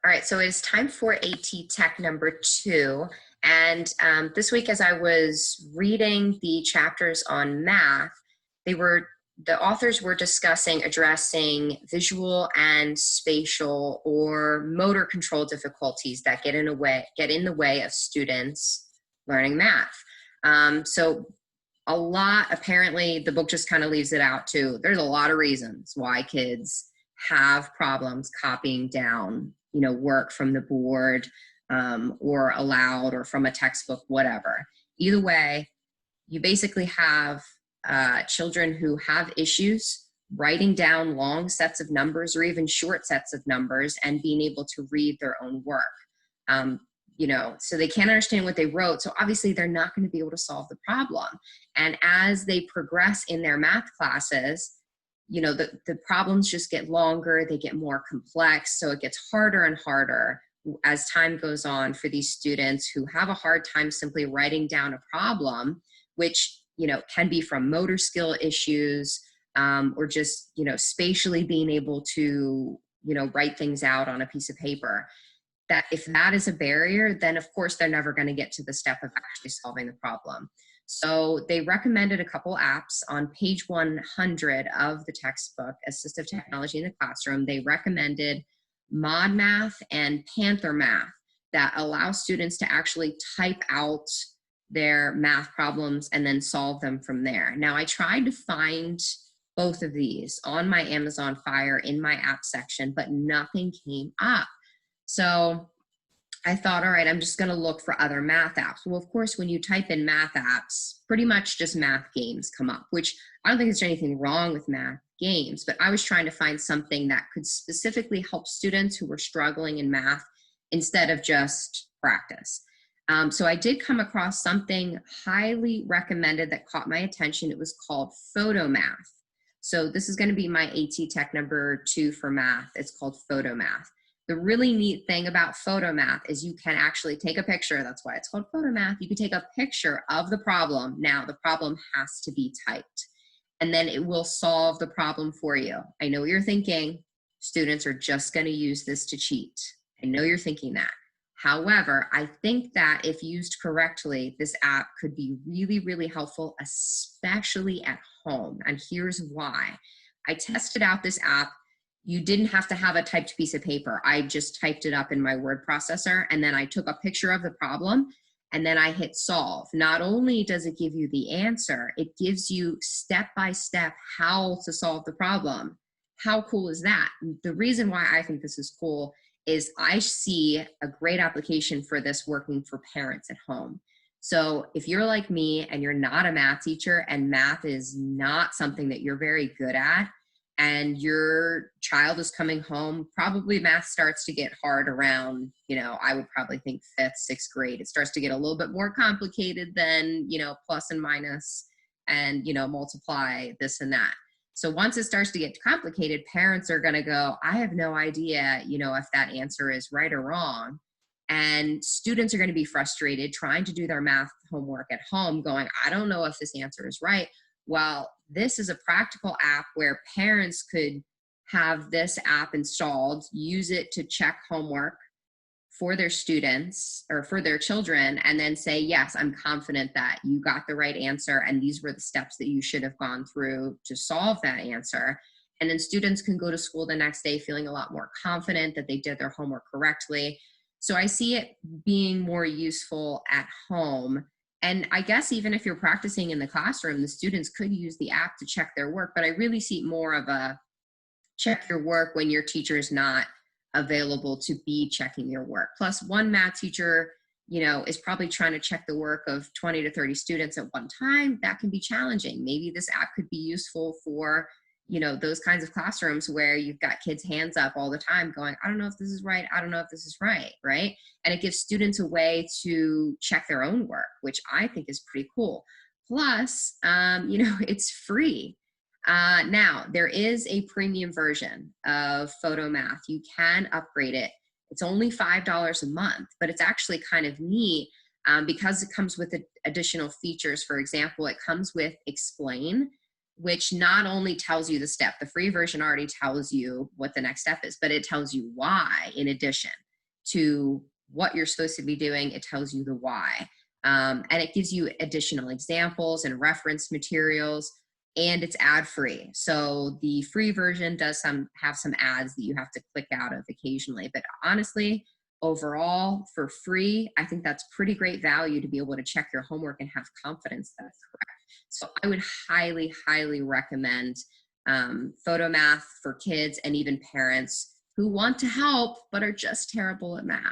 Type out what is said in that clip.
All right, so it's time for AT Tech number 2. And this week, as I was reading the chapters on math, the authors were discussing addressing visual and spatial or motor control difficulties that get in the way of students learning math. So apparently the book just kind of leaves it out too. There's a lot of reasons why kids have problems copying down work from the board or aloud or from a textbook, whatever. Either way, you basically have children who have issues writing down long sets of numbers or even short sets of numbers and being able to read their own work. So they can't understand what they wrote. So obviously they're not going to be able to solve the problem. And as they progress in their math classes, the problems just get longer, they get more complex. So it gets harder and harder as time goes on for these students who have a hard time simply writing down a problem, which, can be from motor skill issues or just, spatially being able to, write things out on a piece of paper. That if that is a barrier, then of course they're never going to get to the step of actually solving the problem. So they recommended a couple apps on page 100 of the textbook, Assistive Technology in the Classroom. They recommended ModMath and Panther Math that allow students to actually type out their math problems and then solve them from there. Now, I tried to find both of these on my Amazon Fire in my app section, but nothing came up. So I thought, all right, I'm just going to look for other math apps. Well, of course, when you type in math apps, pretty much just math games come up, which I don't think there's anything wrong with math games, but I was trying to find something that could specifically help students who were struggling in math instead of just practice. So I did come across something highly recommended that caught my attention. It was called Photomath. So this is going to be my AT Tech number 2 for math. It's called Photomath. The really neat thing about Photomath is you can actually take a picture. That's why it's called Photomath. You can take a picture of the problem. Now, the problem has to be typed, and then it will solve the problem for you. I know you're thinking students are just going to use this to cheat. I know you're thinking that. However, I think that if used correctly, this app could be really, really helpful, especially at home. And here's why. I tested out this app. You didn't have to have a typed piece of paper. I just typed it up in my word processor, and then I took a picture of the problem, and then I hit solve. Not only does it give you the answer, it gives you step-by-step how to solve the problem. How cool is that? The reason why I think this is cool is I see a great application for this working for parents at home. So if you're like me and you're not a math teacher and math is not something that you're very good at, and your child is coming home, probably math starts to get hard around, I would probably think 5th, 6th grade. It starts to get a little bit more complicated than, plus and minus and, multiply this and that. So once it starts to get complicated, parents are going to go, I have no idea, if that answer is right or wrong. And students are going to be frustrated trying to do their math homework at home going, I don't know if this answer is right. Well, this is a practical app where parents could have this app installed, use it to check homework for their students or for their children, and then say, yes, I'm confident that you got the right answer and these were the steps that you should have gone through to solve that answer. And then students can go to school the next day feeling a lot more confident that they did their homework correctly. So I see it being more useful at home. And I guess even if you're practicing in the classroom, the students could use the app to check their work, but I really see more of a check your work when your teacher is not available to be checking your work. Plus, one math teacher, is probably trying to check the work of 20 to 30 students at one time. That can be challenging. Maybe this app could be useful for, those kinds of classrooms where you've got kids hands up all the time going, I don't know if this is right. I don't know if this is right. Right. And it gives students a way to check their own work, which I think is pretty cool. Plus, it's free. Now, there is a premium version of Photomath. You can upgrade it. It's only $5 a month, but it's actually kind of neat because it comes with additional features. For example, it comes with Explain, which not only tells you the step. The free version already tells you what the next step is, but it tells you why in addition. to what you're supposed to be doing. It tells you the why. And it gives you additional examples and reference materials, and it's ad-free. So the free version does have some ads that you have to click out of occasionally. But honestly, overall, for free, I think that's pretty great value to be able to check your homework and have confidence that it's correct. So I would highly, highly recommend Photomath for kids and even parents who want to help but are just terrible at math.